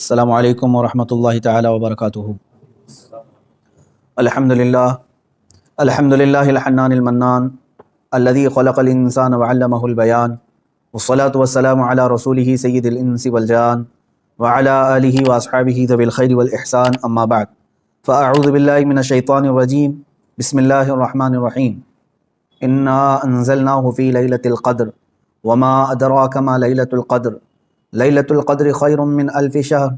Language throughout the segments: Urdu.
السلام علیکم ورحمۃ اللہ تعالی وبرکاتہ۔ الحمدللہ الحنان المنان الذي خلق الانسان وعلمه البیان والصلاة والسلام علی رسولہ سید الانس والجان وعلی آلہ واصحابہ ذوی الخیر والاحسان، اما بعد فاعوذ باللہ من الشیطان الرجیم، بسم اللہ الرحمن الرحیم۔ انا انزلناہ فی لیلۃ القدر وما ادراک ما لیلۃ القدر لیلۃ القدر خیر من الف شہر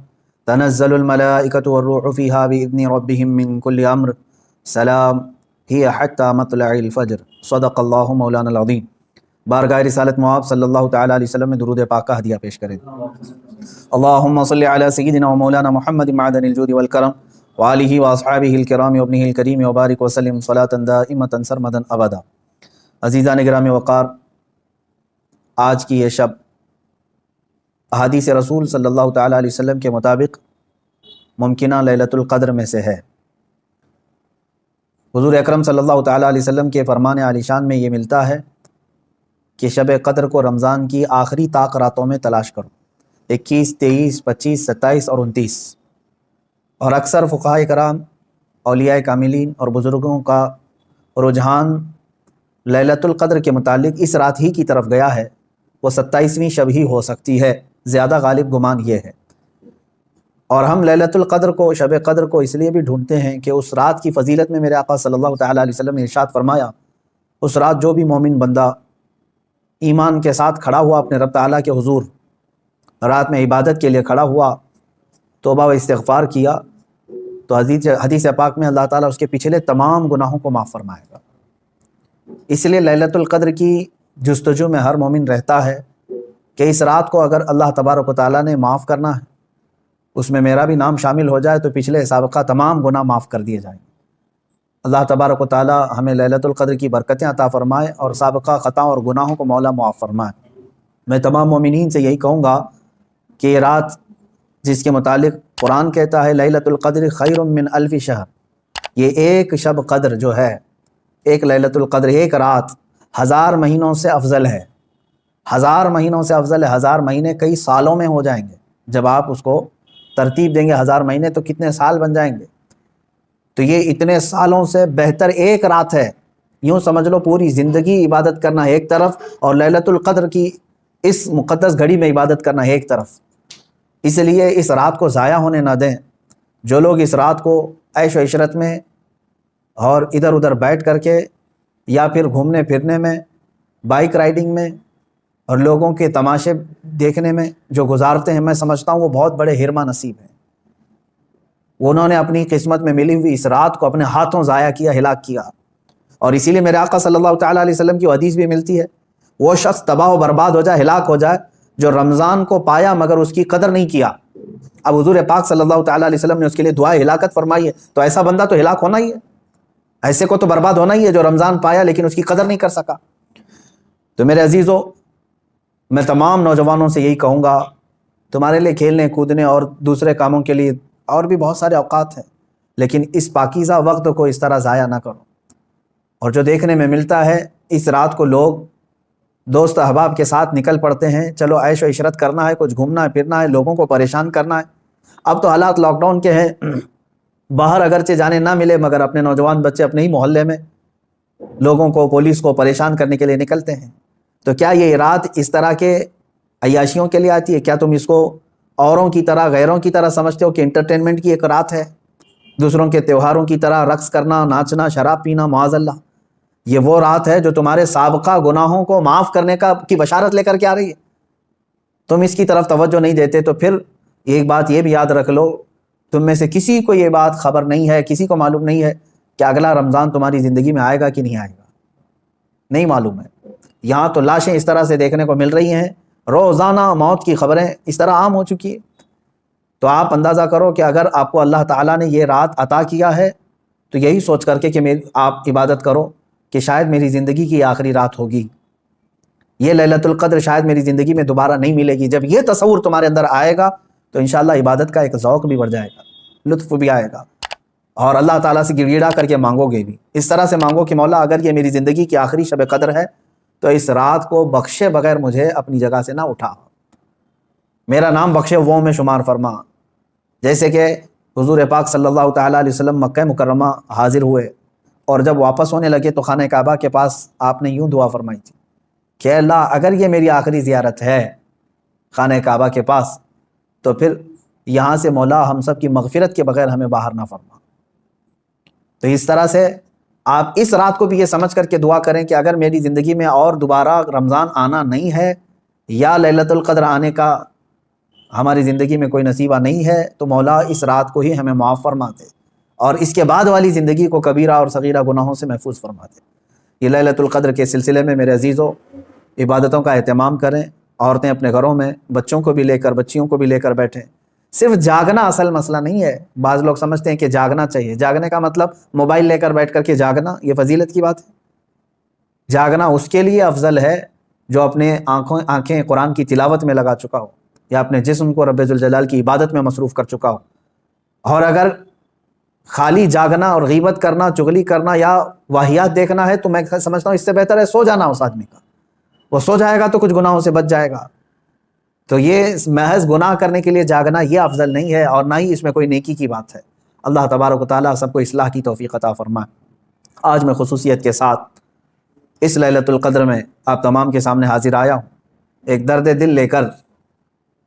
تنزل الملائکۃ والروح فیہا بإذن ربہم من کل امر سلام ہی حتی مطلع الفجر، صدق اللہ مولانا العظیم۔ بارگاہ رسالت مآب صلی اللہ تعالیٰ علیہ وسلم میں درود پاک کا ہدیہ پیش کریں۔ اللہم صلی علی سیدنا و مولانا محمد معدن الجود والکرم وآلہ واصحابہ الکرام وابنہ الکریم وبارک وسلم صلاۃ دائمۃ سرمدا ابدا۔ عزیزان گرامی وقار، آج کی یہ شب احادیث رسول صلی اللہ تعالیٰ علیہ وسلم کے مطابق ممکنہ لیلۃ القدر میں سے ہے۔ حضور اکرم صلی اللہ تعالیٰ علیہ وسلم کے فرمان عالی شان میں یہ ملتا ہے کہ شب قدر کو رمضان کی آخری طاق راتوں میں تلاش کرو، 21، 23، 25، 27 اور 29۔ اور اکثر فقہائے کرام، اولیاء کاملین اور بزرگوں کا رجحان لیلۃ القدر کے متعلق اس رات ہی کی طرف گیا ہے، وہ 27ویں شب ہی ہو سکتی ہے، زیادہ غالب گمان یہ ہے۔ اور ہم لیلۃ القدر کو، شب قدر کو اس لیے بھی ڈھونڈتے ہیں کہ اس رات کی فضیلت میں میرے آقا صلی اللہ تعالیٰ علیہ وسلم نے ارشاد فرمایا، اس رات جو بھی مومن بندہ ایمان کے ساتھ کھڑا ہوا اپنے رب تعالیٰ کے حضور، رات میں عبادت کے لیے کھڑا ہوا، توبہ و استغفار کیا، تو حدیث پاک میں اللہ تعالیٰ اس کے پچھلے تمام گناہوں کو معاف فرمائے گا۔ اس لیے لیلۃ القدر کی جستجو میں ہر مومن رہتا ہے کہ اس رات کو اگر اللہ تبارک و تعالیٰ نے معاف کرنا ہے، اس میں میرا بھی نام شامل ہو جائے تو پچھلے سابقہ تمام گناہ معاف کر دیے جائیں۔ اللہ تبارک و تعالیٰ ہمیں لیلۃ القدر کی برکتیں عطا فرمائے اور سابقہ خطاؤں اور گناہوں کو مولا معاف فرمائے۔ میں تمام مومنین سے یہی کہوں گا کہ یہ رات جس کے متعلق قرآن کہتا ہے لیلۃ القدر خیر من الف شہر، یہ ایک شب قدر جو ہے، ایک لیلۃ القدر، ایک رات 1000 مہینوں سے افضل ہے۔ 1000 مہینوں سے افضل ہے۔ 1000 مہینے کئی سالوں میں ہو جائیں گے جب آپ اس کو ترتیب دیں گے۔ 1000 مہینے تو کتنے سال بن جائیں گے، تو یہ اتنے سالوں سے بہتر ایک رات ہے۔ یوں سمجھ لو پوری زندگی عبادت کرنا ایک طرف اور لیلۃ القدر کی اس مقدس گھڑی میں عبادت کرنا ایک طرف۔ اس لیے اس رات کو ضائع ہونے نہ دیں۔ جو لوگ اس رات کو عیش و عشرت میں اور ادھر ادھر بیٹھ کر کے یا پھر گھومنے پھرنے میں، بائک رائڈنگ میں اور لوگوں کے تماشے دیکھنے میں جو گزارتے ہیں، میں سمجھتا ہوں وہ بہت بڑے حرمہ نصیب ہیں۔ انہوں نے اپنی قسمت میں ملی ہوئی اس رات کو اپنے ہاتھوں ضائع کیا، ہلاک کیا۔ اور اسی لیے میرے آقا صلی اللہ تعالیٰ علیہ وسلم کی حدیث بھی ملتی ہے، وہ شخص تباہ و برباد ہو جائے، ہلاک ہو جائے جو رمضان کو پایا مگر اس کی قدر نہیں کیا۔ اب حضور پاک صلی اللہ تعالیٰ علیہ وسلم نے اس کے لیے دعائے ہلاکت فرمائی ہے، تو ایسا بندہ تو ہلاک ہونا ہی ہے، ایسے کو تو برباد ہونا ہی ہے جو رمضان پایا لیکن اس کی قدر نہیں کر سکا۔ تو میرے عزیزو، میں تمام نوجوانوں سے یہی کہوں گا، تمہارے لیے کھیلنے کودنے اور دوسرے کاموں کے لیے اور بھی بہت سارے اوقات ہیں، لیکن اس پاکیزہ وقت کو اس طرح ضائع نہ کرو۔ اور جو دیکھنے میں ملتا ہے، اس رات کو لوگ دوست احباب کے ساتھ نکل پڑتے ہیں، چلو عیش و عشرت کرنا ہے، کچھ گھومنا ہے پھرنا ہے، لوگوں کو پریشان کرنا ہے۔ اب تو حالات لاک ڈاؤن کے ہیں، باہر اگرچہ جانے نہ ملے مگر اپنے نوجوان بچے اپنے ہی محلے میں لوگوں کو، پولیس کو پریشان کرنے کے لیے نکلتے ہیں۔ تو کیا یہ رات اس طرح کے عیاشیوں کے لیے آتی ہے؟ کیا تم اس کو اوروں کی طرح، غیروں کی طرح سمجھتے ہو کہ انٹرٹینمنٹ کی ایک رات ہے، دوسروں کے تہواروں کی طرح رقص کرنا، ناچنا، شراب پینا؟ معاذ اللہ، یہ وہ رات ہے جو تمہارے سابقہ گناہوں کو معاف کرنے کی بشارت لے کر کے آ رہی ہے۔ تم اس کی طرف توجہ نہیں دیتے، تو پھر ایک بات یہ بھی یاد رکھ لو، تم میں سے کسی کو یہ بات خبر نہیں ہے، کسی کو معلوم نہیں ہے کہ اگلا رمضان تمہاری زندگی میں آئے گا کہ نہیں آئے گا، نہیں معلوم ہے۔ یہاں تو لاشیں اس طرح سے دیکھنے کو مل رہی ہیں، روزانہ موت کی خبریں اس طرح عام ہو چکی ہے۔ تو آپ اندازہ کرو کہ اگر آپ کو اللہ تعالیٰ نے یہ رات عطا کیا ہے تو یہی سوچ کر کے کہ آپ عبادت کرو کہ شاید میری زندگی کی آخری رات ہوگی، یہ لیلۃ القدر شاید میری زندگی میں دوبارہ نہیں ملے گی۔ جب یہ تصور تمہارے اندر آئے گا تو انشاءاللہ عبادت کا ایک ذوق بھی بڑھ جائے گا، لطف بھی آئے گا، اور اللہ تعالیٰ سے گڑ گڑا کر کے مانگو گے بھی۔ اس طرح سے مانگو کہ مولا اگر یہ میری زندگی کی آخری شب قدر ہے تو اس رات کو بخشے بغیر مجھے اپنی جگہ سے نہ اٹھا، میرا نام بخشے وہ میں شمار فرما، جیسے کہ حضور پاک صلی اللہ تعالیٰ علیہ وسلم مکہ مکرمہ حاضر ہوئے اور جب واپس ہونے لگے تو خانہ کعبہ کے پاس آپ نے یوں دعا فرمائی تھی کہ اللہ اگر یہ میری آخری زیارت ہے خانہ کعبہ کے پاس تو پھر یہاں سے مولا ہم سب کی مغفرت کے بغیر ہمیں باہر نہ فرما۔ تو اس طرح سے آپ اس رات کو بھی یہ سمجھ کر کے دعا کریں کہ اگر میری زندگی میں اور دوبارہ رمضان آنا نہیں ہے یا لیلۃ القدر آنے کا ہماری زندگی میں کوئی نصیبہ نہیں ہے تو مولا اس رات کو ہی ہمیں معاف فرما دے اور اس کے بعد والی زندگی کو کبیرہ اور صغیرہ گناہوں سے محفوظ فرما دے۔ یہ لیلۃ القدر کے سلسلے میں میرے عزیزو عبادتوں کا اہتمام کریں، عورتیں اپنے گھروں میں بچوں کو بھی لے کر بچیوں کو بھی لے کر بیٹھیں۔ صرف جاگنا اصل مسئلہ نہیں ہے، بعض لوگ سمجھتے ہیں کہ جاگنا چاہیے، جاگنے کا مطلب موبائل لے کر بیٹھ کر کے جاگنا، یہ فضیلت کی بات ہے۔ جاگنا اس کے لیے افضل ہے جو اپنے آنکھیں قرآن کی تلاوت میں لگا چکا ہو یا اپنے جسم کو رب ذوالجلال کی عبادت میں مصروف کر چکا ہو۔ اور اگر خالی جاگنا اور غیبت کرنا، چغلی کرنا یا واہیات دیکھنا ہے تو میں سمجھتا ہوں اس سے بہتر ہے سو جانا اس آدمی کا، وہ سو جائے گا تو کچھ گناہوں سے بچ جائے گا۔ تو یہ محض گناہ کرنے کے لیے جاگنا یہ افضل نہیں ہے اور نہ ہی اس میں کوئی نیکی کی بات ہے۔ اللہ تبارک و تعالیٰ سب کو اصلاح کی توفیق عطا فرمائے۔ آج میں خصوصیت کے ساتھ اس لیلۃ القدر میں آپ تمام کے سامنے حاضر آیا ہوں ایک درد دل لے کر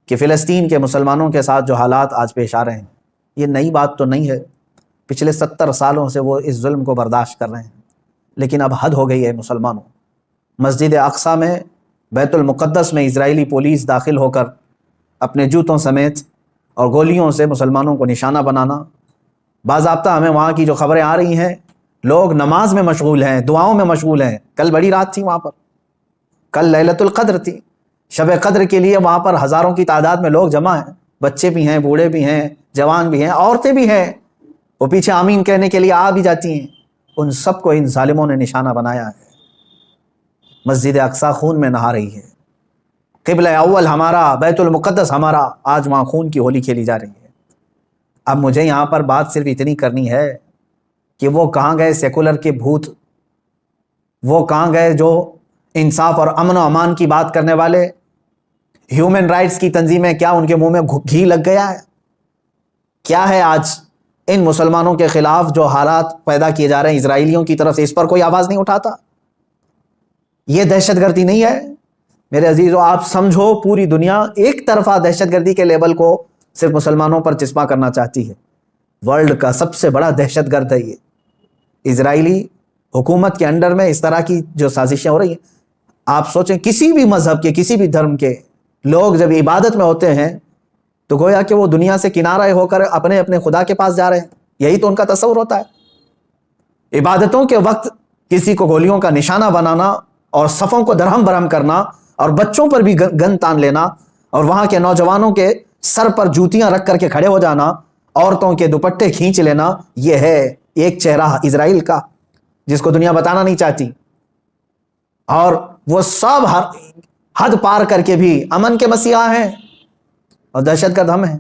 کہ فلسطین کے مسلمانوں کے ساتھ جو حالات آج پیش آ رہے ہیں یہ نئی بات تو نہیں ہے، پچھلے 70 سالوں سے وہ اس ظلم کو برداشت کر رہے ہیں، لیکن اب حد ہو گئی ہے مسلمانوں۔ مسجد اقصیٰ میں، بیت المقدس میں اسرائیلی پولیس داخل ہو کر اپنے جوتوں سمیت اور گولیوں سے مسلمانوں کو نشانہ بنانا، باضابطہ ہمیں وہاں کی جو خبریں آ رہی ہیں لوگ نماز میں مشغول ہیں، دعاؤں میں مشغول ہیں۔ کل بڑی رات تھی وہاں پر، کل لیلۃ القدر تھی، شب قدر کے لیے وہاں پر ہزاروں کی تعداد میں لوگ جمع ہیں، بچے بھی ہیں، بوڑھے بھی ہیں، جوان بھی ہیں، عورتیں بھی ہیں، وہ پیچھے آمین کہنے کے لیے آ بھی جاتی ہیں۔ ان سب کو ان ظالموں نے نشانہ بنایا ہے۔ مسجد اقصیٰ خون میں نہا رہی ہے، قبلہ اول ہمارا، بیت المقدس ہمارا، آج وہاں خون کی ہولی کھیلی جا رہی ہے۔ اب مجھے یہاں پر بات صرف اتنی کرنی ہے کہ وہ کہاں گئے سیکولر کے بھوت، وہ کہاں گئے جو انصاف اور امن و امان کی بات کرنے والے، ہیومن رائٹس کی تنظیمیں، کیا ان کے منہ میں گھی لگ گیا ہے؟ کیا ہے آج ان مسلمانوں کے خلاف جو حالات پیدا کیے جا رہے ہیں اسرائیلیوں کی طرف سے، اس پر کوئی آواز نہیں اٹھاتا؟ یہ دہشت گردی نہیں ہے میرے عزیزو؟ آپ سمجھو پوری دنیا ایک طرفہ دہشت گردی کے لیبل کو صرف مسلمانوں پر چسپاں کرنا چاہتی ہے۔ ورلڈ کا سب سے بڑا دہشت گرد ہے یہ اسرائیلی حکومت کے انڈر میں۔ اس طرح کی جو سازشیں ہو رہی ہیں، آپ سوچیں کسی بھی مذہب کے، کسی بھی دھرم کے لوگ جب عبادت میں ہوتے ہیں تو گویا کہ وہ دنیا سے کنارہ ہو کر اپنے اپنے خدا کے پاس جا رہے ہیں، یہی تو ان کا تصور ہوتا ہے۔ عبادتوں کے وقت کسی کو گولیوں کا نشانہ بنانا اور صفوں کو درہم برہم کرنا اور بچوں پر بھی گن تان لینا اور وہاں کے نوجوانوں کے سر پر جوتیاں رکھ کر کے کھڑے ہو جانا، عورتوں کے دوپٹے کھینچ لینا، یہ ہے ایک چہرہ اسرائیل کا جس کو دنیا بتانا نہیں چاہتی۔ اور وہ سب حد پار کر کے بھی امن کے مسیحا ہیں اور دہشت گرد ہم ہیں۔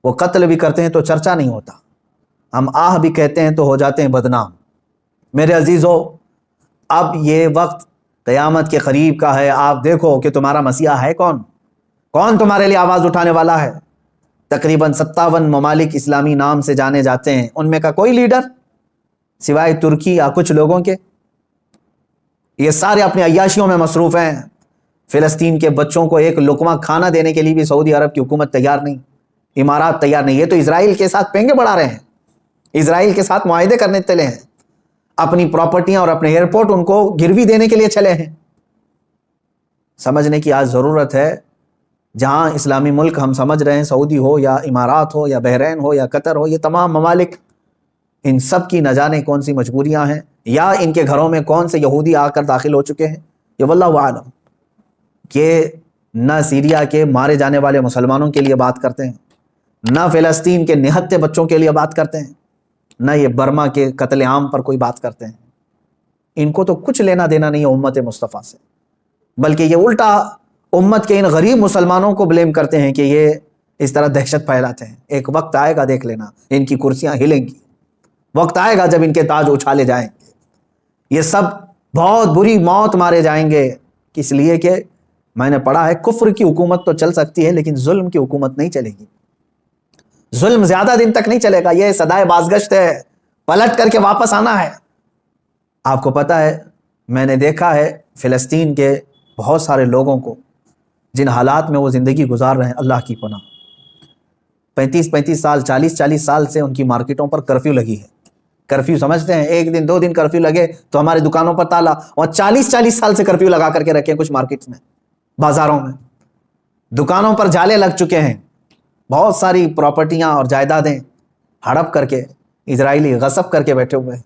وہ قتل بھی کرتے ہیں تو چرچا نہیں ہوتا، ہم آہ بھی کہتے ہیں تو ہو جاتے ہیں بدنام۔ میرے عزیزو، اب یہ وقت قیامت کے قریب کا ہے۔ آپ دیکھو کہ تمہارا مسیحا ہے کون، کون تمہارے لیے آواز اٹھانے والا ہے۔ تقریباً 57 ممالک اسلامی نام سے جانے جاتے ہیں، ان میں کا کوئی لیڈر سوائے ترکی یا کچھ لوگوں کے، یہ سارے اپنے عیاشیوں میں مصروف ہیں۔ فلسطین کے بچوں کو ایک لقمہ کھانا دینے کے لیے بھی سعودی عرب کی حکومت تیار نہیں، امارات تیار نہیں۔ یہ تو اسرائیل کے ساتھ پینگے بڑھا رہے ہیں، اسرائیل کے ساتھ معاہدے کرنے چلے ہیں، اپنی پراپرٹیاں اور اپنے ایئرپورٹ ان کو گروی دینے کے لیے چلے ہیں۔ سمجھنے کی آج ضرورت ہے، جہاں اسلامی ملک ہم سمجھ رہے ہیں، سعودی ہو یا امارات ہو یا بحرین ہو یا قطر ہو، یہ تمام ممالک، ان سب کی نہ جانے کون سی مجبوریاں ہیں یا ان کے گھروں میں کون سے یہودی آ کر داخل ہو چکے ہیں، یہ واللہ عالم۔ کہ نہ سیریا کے مارے جانے والے مسلمانوں کے لیے بات کرتے ہیں، نہ فلسطین کے نہتے بچوں کے لیے بات کرتے ہیں، نہ یہ برما کے قتل عام پر کوئی بات کرتے ہیں۔ ان کو تو کچھ لینا دینا نہیں ہے امت مصطفیٰ سے، بلکہ یہ الٹا امت کے ان غریب مسلمانوں کو بلیم کرتے ہیں کہ یہ اس طرح دہشت پھیلاتے ہیں۔ ایک وقت آئے گا، دیکھ لینا، ان کی کرسیاں ہلیں گی، وقت آئے گا جب ان کے تاج اچھالے جائیں گے، یہ سب بہت بری موت مارے جائیں گے۔ اس لیے کہ میں نے پڑھا ہے کفر کی حکومت تو چل سکتی ہے لیکن ظلم کی حکومت نہیں چلے گی۔ ظلم زیادہ دن تک نہیں چلے گا، یہ صدائے بازگشت ہے، پلٹ کر کے واپس آنا ہے۔ آپ کو پتہ ہے، میں نے دیکھا ہے فلسطین کے بہت سارے لوگوں کو جن حالات میں وہ زندگی گزار رہے ہیں، اللہ کی پناہ، 35 سال 40 سال سے ان کی مارکیٹوں پر کرفیو لگی ہے۔ کرفیو سمجھتے ہیں، ایک دن 2 دن کرفیو لگے تو ہماری دکانوں پر تالا، اور 40 سال سے کرفیو لگا کر کے رکھے ہیں کچھ مارکیٹس میں، بازاروں میں، دکانوں پر جالے لگ چکے ہیں، بہت ساری پراپرٹیاں اور جائیدادیں ہڑپ کر کے اسرائیلی غصب کر کے بیٹھے ہوئے ہیں۔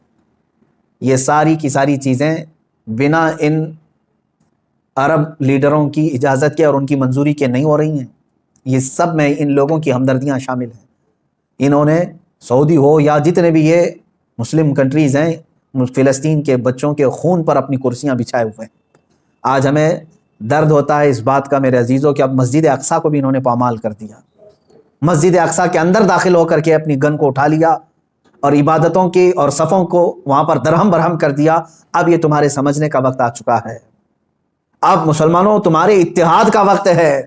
یہ ساری کی ساری چیزیں بنا ان عرب لیڈروں کی اجازت کے اور ان کی منظوری کے نہیں ہو رہی ہیں۔ یہ سب میں ان لوگوں کی ہمدردیاں شامل ہیں۔ انہوں نے سعودی ہو یا جتنے بھی یہ مسلم کنٹریز ہیں، فلسطین کے بچوں کے خون پر اپنی کرسیاں بچھائے ہوئے ہیں۔ آج ہمیں درد ہوتا ہے اس بات کا میرے عزیزوں کہ اب مسجد اقصیٰ کو بھی انہوں نے پامال کر دیا۔ مسجد اقصیٰ کے اندر داخل ہو کر کے اپنی گن کو اٹھا لیا اور عبادتوں کی اور صفوں کو وہاں پر درہم برہم کر دیا۔ اب یہ تمہارے سمجھنے کا وقت آ چکا ہے، اب مسلمانوں تمہارے اتحاد کا وقت ہے۔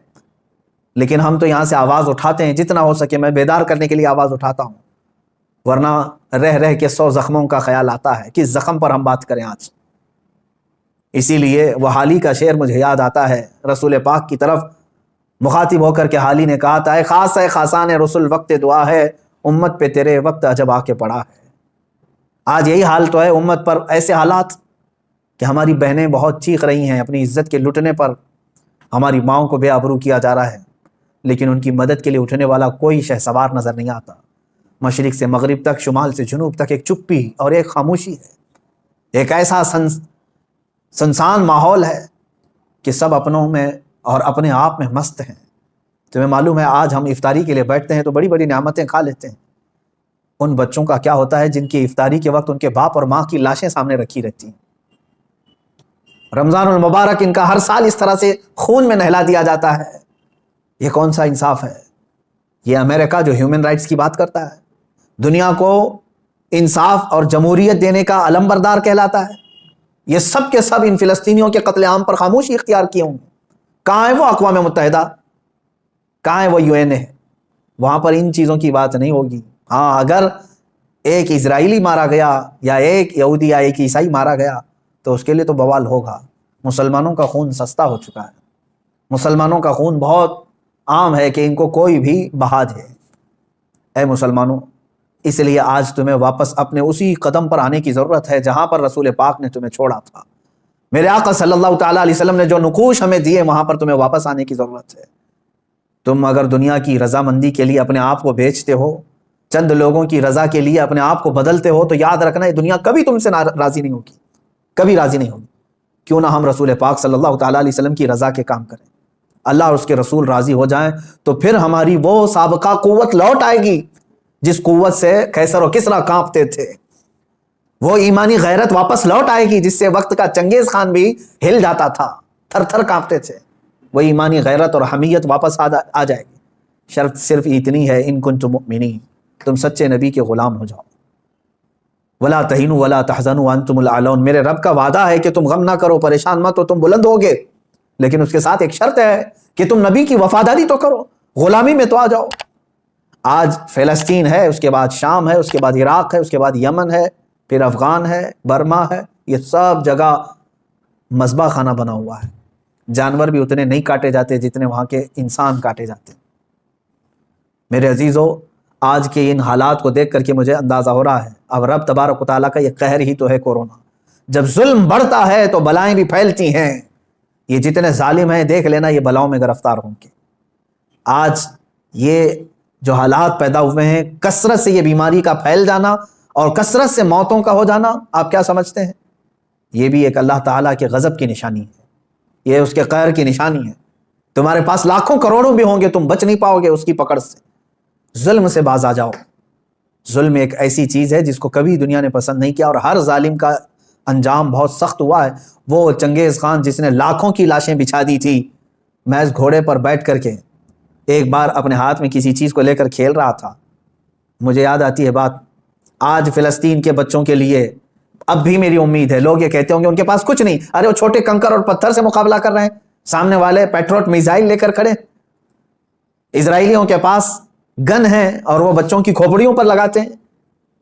لیکن ہم تو یہاں سے آواز اٹھاتے ہیں، جتنا ہو سکے میں بیدار کرنے کے لیے آواز اٹھاتا ہوں، ورنہ رہ کے 100 زخموں کا خیال آتا ہے، کس زخم پر ہم بات کریں آج۔ اسی لیے وہ حالی کا شعر مجھے یاد آتا ہے، رسول پاک کی طرف مخاطب ہو کر کے حالی نے کہا تھا، اے خاص ہے خاصان رسول وقت دعا ہے، امت پہ تیرے وقت عجب آ کے پڑا ہے۔ آج یہی حال تو ہے امت پر، ایسے حالات کہ ہماری بہنیں بہت چیخ رہی ہیں اپنی عزت کے لٹنے پر، ہماری ماؤں کو بے آبرو کیا جا رہا ہے، لیکن ان کی مدد کے لیے اٹھنے والا کوئی شہسوار نظر نہیں آتا۔ مشرق سے مغرب تک، شمال سے جنوب تک ایک چپی اور ایک خاموشی ہے، ایک ایسا سنسان ماحول ہے کہ سب اپنوں میں اور اپنے آپ میں مست ہیں۔ تمہیں معلوم ہے آج ہم افطاری کے لیے بیٹھتے ہیں تو بڑی بڑی نعمتیں کھا لیتے ہیں، ان بچوں کا کیا ہوتا ہے جن کی افطاری کے وقت ان کے باپ اور ماں کی لاشیں سامنے رکھی رہتی ہیں۔ رمضان المبارک ان کا ہر سال اس طرح سے خون میں نہلا دیا جاتا ہے، یہ کون سا انصاف ہے؟ یہ امریکہ جو ہیومن رائٹس کی بات کرتا ہے، دنیا کو انصاف اور جمہوریت دینے کا علم بردار کہلاتا ہے، یہ سب کے سب ان فلسطینیوں کے قتل عام پر خاموشی اختیار کیے ہوں۔ کہاں ہے وہ اقوام متحدہ؟ کہاں ہے وہ UN ہے؟ وہاں پر ان چیزوں کی بات نہیں ہوگی۔ ہاں، اگر ایک اسرائیلی مارا گیا یا ایک یہودی یا ایک عیسائی مارا گیا تو اس کے لیے تو بوال ہوگا۔ مسلمانوں کا خون سستا ہو چکا ہے، مسلمانوں کا خون بہت عام ہے کہ ان کو کوئی بھی بہا دے۔ اے مسلمانوں، اس لیے آج تمہیں واپس اپنے اسی قدم پر آنے کی ضرورت ہے جہاں پر رسول پاک نے تمہیں چھوڑا تھا۔ میرے آقا صلی اللہ تعالیٰ علیہ وسلم نے جو نقوش ہمیں دیے وہاں پر تمہیں واپس آنے کی ضرورت ہے۔ تم اگر دنیا کی رضامندی کے لیے اپنے آپ کو بیچتے ہو، چند لوگوں کی رضا کے لیے اپنے آپ کو بدلتے ہو، تو یاد رکھنا یہ دنیا کبھی تم سے راضی نہیں ہوگی، کبھی راضی نہیں ہوگی۔ کیوں نہ ہم رسول پاک صلی اللہ تعالیٰ علیہ وسلم کی رضا کے کام کریں، اللہ اور اس کے رسول راضی ہو جائیں، تو پھر ہماری وہ سابقہ قوت لوٹ آئے گی جس قوت سے قیصر و کسریٰ کانپتے تھے، وہ ایمانی غیرت واپس لوٹ آئے گی جس سے وقت کا چنگیز خان بھی ہل جاتا تھا، تھر تھر کانپتے تھے۔ وہ ایمانی غیرت اور حمیت واپس آ جائے گی۔ شرط صرف اتنی ہے، ان کنتم مؤمنین، تم سچے نبی کے غلام ہو جاؤ۔ ولا تہینوا ولا تحزنوا وانتم الاعلون، میرے رب کا وعدہ ہے کہ تم غم نہ کرو، پریشان مت ہو، تم بلند ہوگے، لیکن اس کے ساتھ ایک شرط ہے کہ تم نبی کی وفاداری تو کرو، غلامی میں تو آ جاؤ۔ آج فلسطین ہے، اس کے بعد شام ہے، اس کے بعد عراق ہے، اس کے بعد یمن ہے، پھر افغان ہے، برما ہے، یہ سب جگہ مذبح خانہ بنا ہوا ہے۔ جانور بھی اتنے نہیں کاٹے جاتے جتنے وہاں کے انسان کاٹے جاتے ہیں۔ میرے عزیزو، آج کے ان حالات کو دیکھ کر کے مجھے اندازہ ہو رہا ہے اب رب تبارک و تعالیٰ کا یہ قہر ہی تو ہے کورونا۔ جب ظلم بڑھتا ہے تو بلائیں بھی پھیلتی ہیں، یہ جتنے ظالم ہیں دیکھ لینا یہ بلاؤں میں گرفتار ہوں گے۔ آج یہ جو حالات پیدا ہوئے ہیں، کثرت سے یہ بیماری کا پھیل جانا اور کثرت سے موتوں کا ہو جانا، آپ کیا سمجھتے ہیں؟ یہ بھی ایک اللہ تعالیٰ کے غضب کی نشانی ہے، یہ اس کے قہر کی نشانی ہے۔ تمہارے پاس لاکھوں کروڑوں بھی ہوں گے، تم بچ نہیں پاؤ گے اس کی پکڑ سے۔ ظلم سے باز آ جاؤ۔ ظلم ایک ایسی چیز ہے جس کو کبھی دنیا نے پسند نہیں کیا، اور ہر ظالم کا انجام بہت سخت ہوا ہے۔ وہ چنگیز خان جس نے لاکھوں کی لاشیں بچھا دی تھی، محض گھوڑے پر بیٹھ کر کے ایک بار اپنے ہاتھ میں کسی چیز کو لے کر کھیل رہا تھا۔ مجھے یاد آتی ہے بات، آج فلسطین کے بچوں کے لیے اب بھی میری امید ہے، لوگ یہ کہتے ہوں گے ان کے پاس کچھ نہیں، ارے وہ چھوٹے کنکر اور پتھر سے مقابلہ کر رہے ہیں، سامنے والے پیٹروٹ میزائل لے کر کھڑے۔ اسرائیلیوں کے پاس گن ہیں اور وہ بچوں کی کھوپڑیوں پر لگاتے ہیں،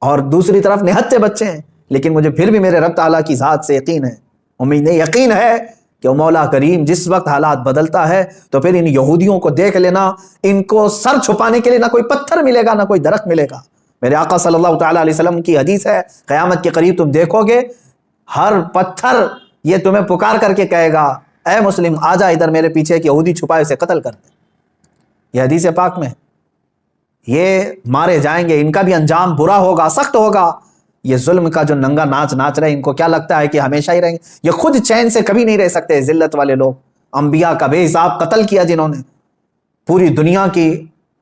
اور دوسری طرف نہتے بچے ہیں، لیکن مجھے پھر بھی میرے رب تعالیٰ کی ذات سے یقین ہے، امید یقین ہے کہ مولا کریم جس وقت حالات بدلتا ہے تو پھر ان یہودیوں کو دیکھ لینا، ان کو سر چھپانے کے لیے نہ کوئی پتھر ملے گا نہ کوئی درخت ملے گا۔ میرے آقا صلی اللہ تعالیٰ علیہ وسلم کی حدیث ہے، قیامت کے قریب تم دیکھو گے ہر پتھر یہ تمہیں پکار کر کے کہے گا اے مسلم آ جا ادھر، میرے پیچھے ایک یہودی چھپائے اسے قتل کر دے۔ یہ حدیث پاک میں، یہ مارے جائیں گے، ان کا بھی انجام برا ہوگا، سخت ہوگا۔ یہ ظلم کا جو ننگا ناچ ناچ رہے ہیں، ان کو کیا لگتا ہے کہ ہمیشہ ہی رہیں گے؟ یہ خود چین سے کبھی نہیں رہ سکتے، ذلت والے لوگ، انبیاء کا بے حساب قتل کیا جنہوں نے، پوری دنیا کی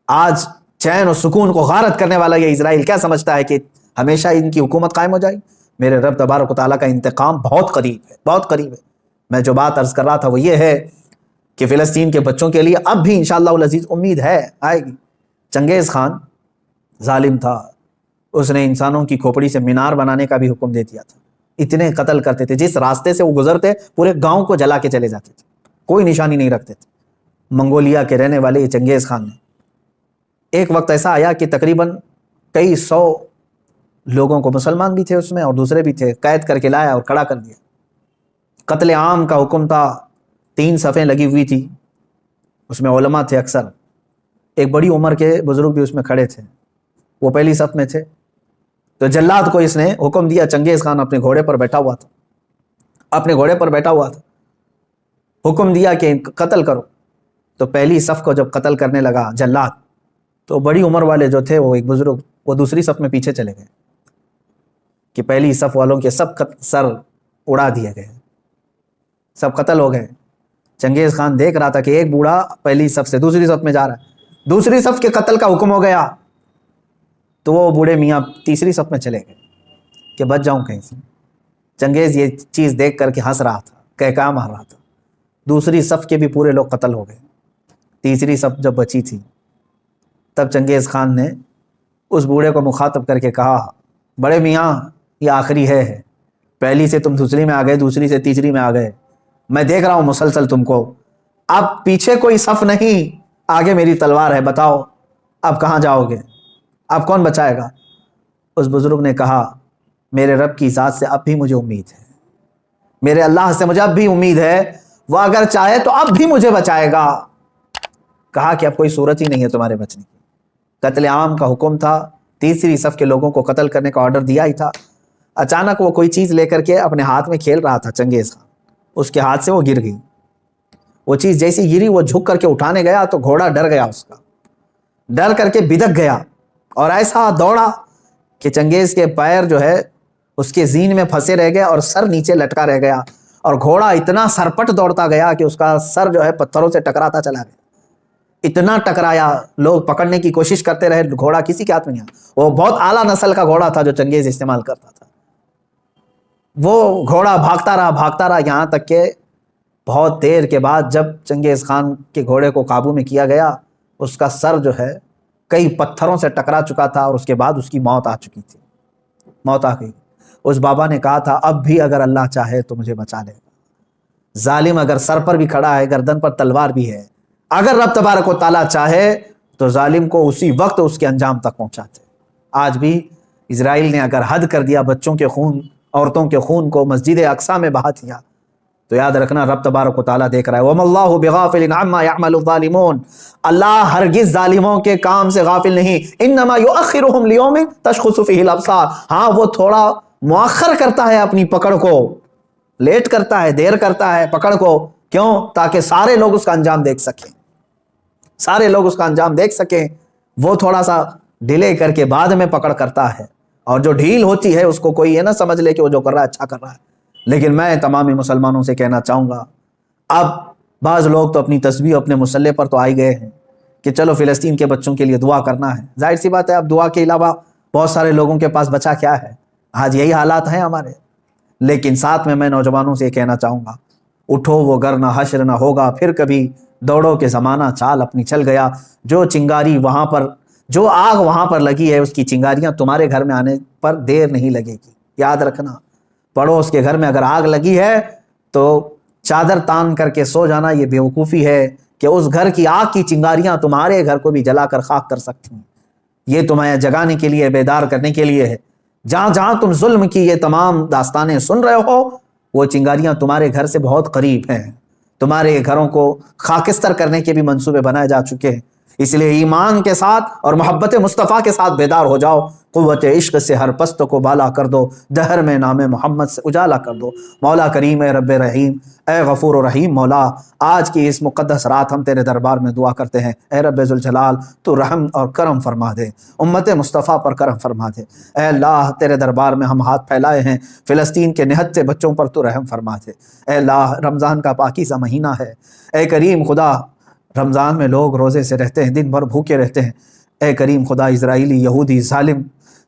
آج چین و سکون کو غارت کرنے والا یہ اسرائیل کیا سمجھتا ہے کہ ہمیشہ ان کی حکومت قائم ہو جائے؟ میرے رب تبارک و تعالیٰ کا انتقام بہت قریب ہے، بہت قریب ہے۔ میں جو بات عرض کر رہا تھا وہ یہ ہے کہ فلسطین کے بچوں کے لیے اب بھی انشاءاللہ العزیز امید ہے، آئے گی۔ چنگیز خان ظالم تھا، اس نے انسانوں کی کھوپڑی سے مینار بنانے کا بھی حکم دے دیا تھا، اتنے قتل کرتے تھے، جس راستے سے وہ گزرتے پورے گاؤں کو جلا کے چلے جاتے تھے، کوئی نشانی نہیں رکھتے تھے۔ منگولیا کے رہنے والے یہ چنگیز خان نے ایک وقت ایسا آیا کہ تقریباً کئی سو لوگوں کو، مسلمان بھی تھے اس میں اور دوسرے بھی تھے، قید کر کے لایا اور کھڑا کر دیا۔ قتل عام کا حکم تھا، 3 صفیں لگی ہوئی تھی، اس میں علماء تھے اکثر، ایک بڑی عمر کے بزرگ بھی اس میں کھڑے تھے، وہ پہلی صف میں تھے۔ تو جلاد کو اس نے حکم دیا، چنگیز خان اپنے گھوڑے پر بیٹھا ہوا تھا، اپنے گھوڑے پر بیٹھا ہوا تھا، حکم دیا کہ قتل کرو۔ تو پہلی صف کو جب قتل کرنے لگا جلاد، تو بڑی عمر والے جو تھے، وہ ایک بزرگ، وہ دوسری صف میں پیچھے چلے گئے کہ پہلی صف والوں کے سب سر اڑا دیے گئے، سب قتل ہو گئے۔ چنگیز خان دیکھ رہا تھا کہ ایک بوڑھا پہلی صف سے دوسری صف میں جا رہا ہے، دوسری صف کے قتل کا حکم ہو گیا، تو وہ بوڑھے میاں تیسری صف میں چلے گئے کہ بچ جاؤں کہیں سے۔ چنگیز یہ چیز دیکھ کر کے ہنس رہا تھا، کہکا مار رہا تھا، دوسری صف کے بھی پورے لوگ قتل ہو گئے، تیسری صف جب بچی تھی تب چنگیز خان نے اس بوڑھے کو مخاطب کر کے کہا، بڑے میاں یہ آخری ہے، پہلی سے تم دوسری میں آ گئے، دوسری سے تیسری میں آ گئے، میں دیکھ رہا ہوں مسلسل تم کو، اب پیچھے کوئی صف نہیں، آگے میری تلوار ہے، بتاؤ اب کہاں جاؤ گے، اب کون بچائے گا؟ اس بزرگ نے کہا، میرے رب کی ذات سے اب بھی مجھے امید ہے، میرے اللہ سے مجھے اب بھی امید ہے، وہ اگر چاہے تو اب بھی مجھے بچائے گا۔ کہا کہ اب کوئی صورت ہی نہیں ہے تمہارے بچنے کی، قتل عام کا حکم تھا، تیسری صف کے لوگوں کو قتل کرنے کا آرڈر دیا ہی تھا۔ اچانک وہ کوئی چیز لے کر کے اپنے ہاتھ میں کھیل رہا تھا چنگیز خان، اس کے ہاتھ سے وہ گر گئی، وہ چیز جیسی گری وہ جھک کر کے اٹھانے گیا تو گھوڑا ڈر گیا، اس کا ڈر کر کے بدک گیا اور ایسا دوڑا کہ چنگیز کے پیر جو ہے اس کے زین میں پھنسے رہ گئے اور سر نیچے لٹکا رہ گیا، اور گھوڑا اتنا سرپٹ دوڑتا گیا کہ اس کا سر جو ہے پتھروں سے ٹکراتا چلا گیا، اتنا ٹکرایا، لوگ پکڑنے کی کوشش کرتے رہے، گھوڑا کسی کے ہاتھ میں نہیں آیا۔ وہ بہت اعلیٰ نسل کا گھوڑا تھا جو چنگیز استعمال کرتا تھا۔ وہ گھوڑا بھاگتا رہا یہاں تک کہ بہت دیر کے بعد جب چنگیز خان کے گھوڑے کو قابو میں کیا گیا، اس کا سر جو ہے کئی پتھروں سے ٹکرا چکا تھا اور اس کے بعد اس کی موت آ چکی تھی، موت آ گئی۔ اس بابا نے کہا تھا، اب بھی اگر اللہ چاہے تو مجھے بچا لے گا، ظالم اگر سر پر بھی کھڑا ہے، گردن پر تلوار بھی ہے، اگر رب تبارک و تعالیٰ چاہے تو ظالم کو اسی وقت اس کے انجام تک پہنچاتے۔ آج بھی اسرائیل نے اگر حد کر دیا، بچوں کے خون، عورتوں کے خون کو مسجد اقصی میں بہا دیا، تو یاد رکھنا رب تبارک و تعالیٰ دیکھ رہا ہے۔ وَمَا اللَّهُ بِغَافِلٍ عَمَّا يَعْمَلُ الظَّالِمُونَ، اللہ ہرگز ظالموں کے کام سے غافل نہیں۔ إِنَّمَا يُؤَخِّرُهُمْ لِيَوْمٍ تَشْخُصُ فِيهِ الْأَبْصَارُ، ہاں وہ تھوڑا مؤخر کرتا ہے اپنی پکڑ کو، لیٹ کرتا ہے، دیر کرتا ہے پکڑ کو، کیوں؟ تاکہ سارے لوگ اس کا انجام دیکھ سکیں، سارے لوگ اس کا انجام دیکھ سکیں۔ وہ تھوڑا سا ڈیلے کر کے بعد میں پکڑ کرتا ہے، اور جو ڈھیل ہوتی ہے اس کو کوئی یہ نہ سمجھ لے کہ وہ جو کر رہا ہے اچھا کر رہا ہے۔ لیکن میں تمام مسلمانوں سے کہنا چاہوں گا، اب بعض لوگ تو اپنی تسبیح اپنے مسلح پر تو آئی گئے ہیں کہ چلو فلسطین کے بچوں کے لیے دعا کرنا ہے، ظاہر سی بات ہے اب دعا کے علاوہ بہت سارے لوگوں کے پاس بچا کیا ہے، آج یہی حالات ہیں ہمارے۔ لیکن ساتھ میں نوجوانوں سے یہ کہنا چاہوں گا، اٹھو وہ گر نہ حشر نہ ہوگا پھر کبھی، دوڑو کہ زمانہ چال اپنی چل گیا، جو چنگاری وہاں پر، جو آگ وہاں پر لگی ہے، اس کی چنگاریاں تمہارے گھر میں آنے پر دیر نہیں لگے گی، یاد رکھنا۔ پڑوس کے گھر میں اگر آگ لگی ہے تو چادر تان کر کے سو جانا یہ بیوقوفی ہے، کہ اس گھر کی آگ کی چنگاریاں تمہارے گھر کو بھی جلا کر خاک کر سکتی ہیں۔ یہ تمہیں جگانے کے لیے، بیدار کرنے کے لیے ہے۔ جہاں جہاں تم ظلم کی یہ تمام داستانیں سن رہے ہو، وہ چنگاریاں تمہارے گھر سے بہت قریب ہیں، تمہارے گھروں کو خاکستر کرنے کے بھی منصوبے بنائے جا چکے ہیں۔ اس لیے ایمان کے ساتھ اور محبت مصطفیٰ کے ساتھ بیدار ہو جاؤ، قوت عشق سے ہر پست کو بالا کر دو، دہر میں نام محمد سے اجالا کر دو۔ مولا کریم اے رب رحیم، اے غفور و رحیم مولا، آج کی اس مقدس رات ہم تیرے دربار میں دعا کرتے ہیں، اے رب ذوالجلال تو رحم اور کرم فرما دے، امت مصطفیٰ پر کرم فرما دے۔ اے اللہ تیرے دربار میں ہم ہاتھ پھیلائے ہیں، فلسطین کے نہتے بچوں پر تو رحم فرما دے۔ اے اللہ رمضان کا پاکیزہ مہینہ ہے، اے کریم خدا، رمضان میں لوگ روزے سے رہتے ہیں، دن بھر بھوکے رہتے ہیں۔ اے کریم خدا، اسرائیلی یہودی ظالم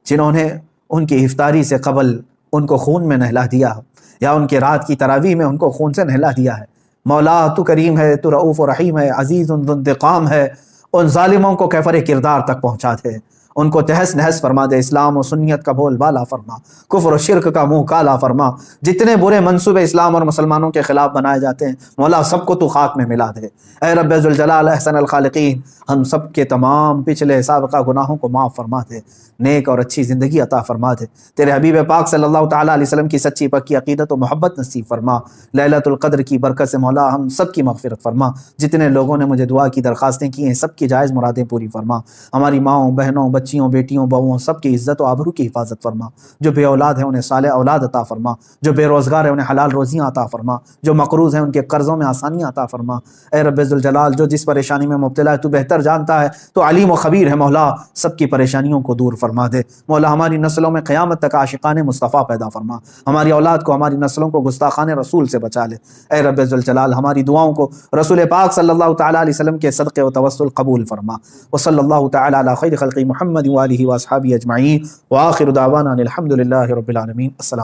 جنہوں نے ان کی افطاری سے قبل ان کو خون میں نہلا دیا، یا ان کے رات کی تراویح میں ان کو خون سے نہلا دیا ہے، مولا تو کریم ہے، تو رؤوف و رحیم ہے، عزیز ذو انتقام ہے، ان ظالموں کو کیفر کردار تک پہنچا دے، ان کو تہس نہس فرما دے، اسلام و سنیت کا بول بالا فرما، کفر و شرک کا منہ کالا فرما، جتنے برے منصوبے اسلام اور مسلمانوں کے خلاف بنائے جاتے ہیں مولا سب کو تو خاک میں ملا دے۔ اے رب ذوالجلال احسن الخالقین، ہم سب کے تمام پچھلے سابقہ گناہوں کو معاف فرما دے، نیک اور اچھی زندگی عطا فرما دے، تیرے حبیب پاک صلی اللہ تعالیٰ علیہ وسلم کی سچی پکی عقیدت و محبت نصیب فرما، لیلۃ القدر کی برکت سے مولا ہم سب کی مغفرت فرما، جتنے لوگوں نے مجھے دعا کی درخواستیں کی ہیں سب کی جائز مرادیں پوری فرما، ہماری ماؤں بہنوں بچیوں بیٹیوں بہوؤں سب کی عزت و آبرو کی حفاظت فرما، جو بے اولاد ہیں انہیں صالح اولاد عطا فرما، جو بے روزگار ہیں انہیں حلال روزیاں عطا فرما، جو مقروض ہیں ان کے قرضوں میں آسانیاں عطا فرما۔ اے رب ذوالجلال، جو جس پریشانی میں مبتلا ہے تو بہتر جانتا ہے، تو علیم و خبیر ہے مولا، سب کی پریشانیوں کو دور فرما دے مولا، ہماری نسلوں میں قیامت تک عاشقان مصطفیٰ پیدا فرما، ہماری اولاد کو ہماری نسلوں کو گستاخان رسول سے بچا لے۔ اے رب ذوالجلال، ہماری دعاؤں کو رسول پاک صلی اللہ تعالیٰ علیہ وسلم کے صدقے و توسل قبول فرما، وصلی اللہ تعالیٰ علی خیر خلق محمد وآلہ واصحابہ اجمعین، وآخر دعوانا الحمد للہ رب العالمین۔ السلام